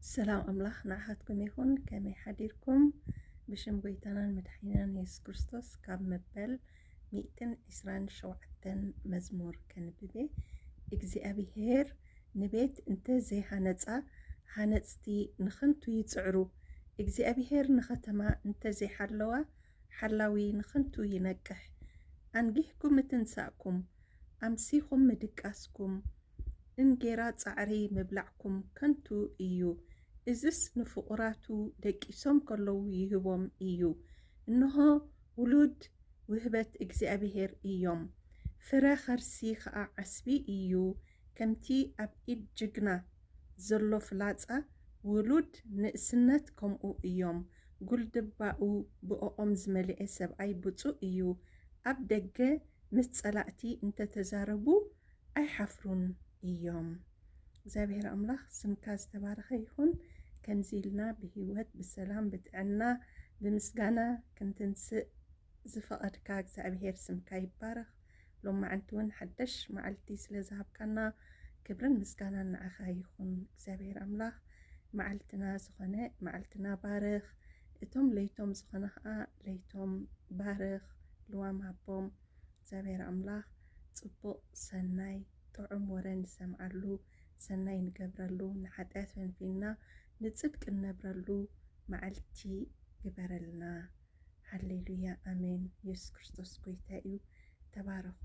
سلام أملاح نعهدكم يكون كما يحديركم بشم بيتنا مدحينا يسوع كريستوس كاب مبل 127 مزمور كنببي እግዚአብሔር ንቤት እንተ ዘይሃነጻ ሃነጽቲ ንኽንቱ ይጽዕሩ እግዚአብሔር ንኸተማ እንተ ዘይሓለዋ ሓላዊ ንኽንቱ ይነቅሕ አንጊሕኩም እትንሳእኩም ኣምሲኹም ምድቃስኩም እንጌራ ጻዕሪ ምብላዕኩም ከንቱ እዩ እዝስ ንፍቑራቱ ደቂሶም ከለዉ ይህቦም እዩ እንሆ ውሉድ ውህበት እግዚአብሔር እዮም ፍረ ኸርሲ ኸዓ ዓስቢ እዩ ከምቲ ኣብ ኢድ ጅግና ዘሎ ፍላጻ ውሉድ ንእስነት ከምኡ እዮም ጉልድባኡ ብኦኦም ዝመልአ ሰብኣይ ብፁዕ እዩ ኣብ ደገ ምስ ጸላእቲ እንተተዛረቡ ኣይሓፍሩን እዮም እግዚአብሔር አምላክ ስምካ ዝተባረኸ ይሁን ከምዚ ኢልና ብህይወት ብሰላም ብጥዕና ብምስጋና ክንትንስእ ዝፈቐድካ እግዚአብሔር ስምካ ይባረኽ ሎም ማዓልቲውን ሓደሽ ማዓልቲ ስለ ዝሃብካና ክብርን ምስጋናን ንዓኻ ይኹን እግዚአብሔር አምላክ ማዓልትና ዝኾነ ማዓልትና ባርኽ እቶም ለይቶም ዝኾነ ከዓ ለይቶም ባርኽ ልዋም ሃቦም እግዚአብሔር አምላክ ጽቡቕ ሰናይ ጥዑም ወረ ንሰምዓሉ ሰናይ ንገብረሉ ንሓጢአት ፈንፊና ንጽድቅ ነብረሉ ማዓልቲ ግበረልና ሃሌሉያ አሜን ኢየሱስ ክርስቶስ ጎይታ እዩ ተባረኹ